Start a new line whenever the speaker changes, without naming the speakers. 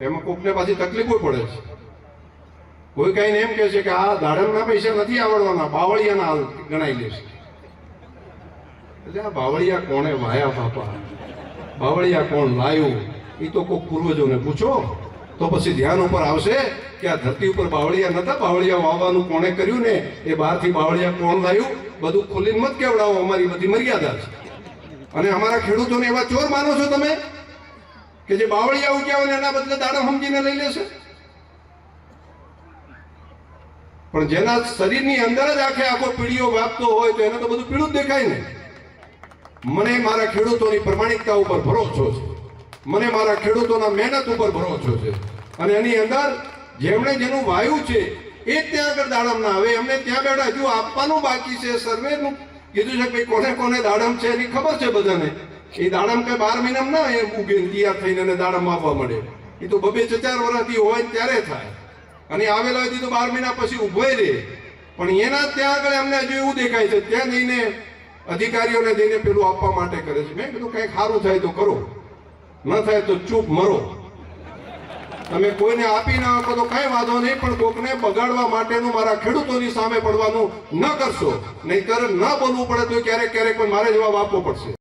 એમાં કોકને પાછી તકલીફો પડે છે. કોઈ કઈને એમ કહે છે કે આ દાડમના પૈસા નથી આવડવાના, બાવળિયાના ગણાઈ લેશે. એટલે આ બાવળિયા કોણે વાયા બાપા, બાવળિયા કોણ લાયું, એ તો કોઈક પૂર્વજોને પૂછો તો પછી ધ્યાન ઉપર આવશે કે આ ધરતી ઉપર બાવળિયા નતા, બાવળિયા વાવવાનું કોણે કર્યું ને એ બહારથી બાવળિયા કોણ લાવ્યું. બધું ખોલીને મત કેવડાવો, અમારી બધી મર્યાદા છે. અને અમારા ખેડૂતોને એવા ચોર માનો છો તમે કે જે બાવળિયા ઉગ્યા હોય એના બદલે દાડમ સમજીને લઈ લેશે? પણ જેના શરીરની અંદર જ આખો પીળીઓ વાપતો હોય તો એને તો બધું પીળું જ દેખાય ને. મને મારા ખેડૂતોની પ્રમાણિકતા ઉપર ભરોસો છે, મને મારા ખેડૂતોના મહેનત ઉપર ભરોસો છે. અને એની અંદર જેમણે જેનું વાયુ છે એ ત્યાં આગળ દાડમ ના આવે, એમને ત્યાં બેઠા હજુ આપવાનું બાકી છે. સર્વેનું કીધું છે કે કોને કોને દાડમ છે એની ખબર છે બધાને. એ દાડમ કઈ 12 મહિનામાં ના એમ ઉગે તૈયાર થઈને દાડમ આપવા મળે. એ તો 2-4 વર્ષથી હોય ત્યારે થાય. અને આવેલા હોય તો 12 મહિના પછી ઉભો રહે. પણ એના ત્યાં આગળ એમને હજુ એવું દેખાય છે, ત્યાં જઈને અધિકારીઓને જઈને પેલું આપવા માટે કરે છે. મેં કીધું કંઈક સારું થાય તો કરો, ન થાય તો ચૂપ મરો. તમે કોઈને આપી ના આપો તો કઈ વાંધો નહીં, પણ કોકને બગાડવા માટેનું મારા ખેડૂતોની સામે પડવાનું ન કરશો. નહીંતર ન બોલવું પડે તો ક્યારેક ક્યારેક પણ મારે જવાબ આપવો પડશે.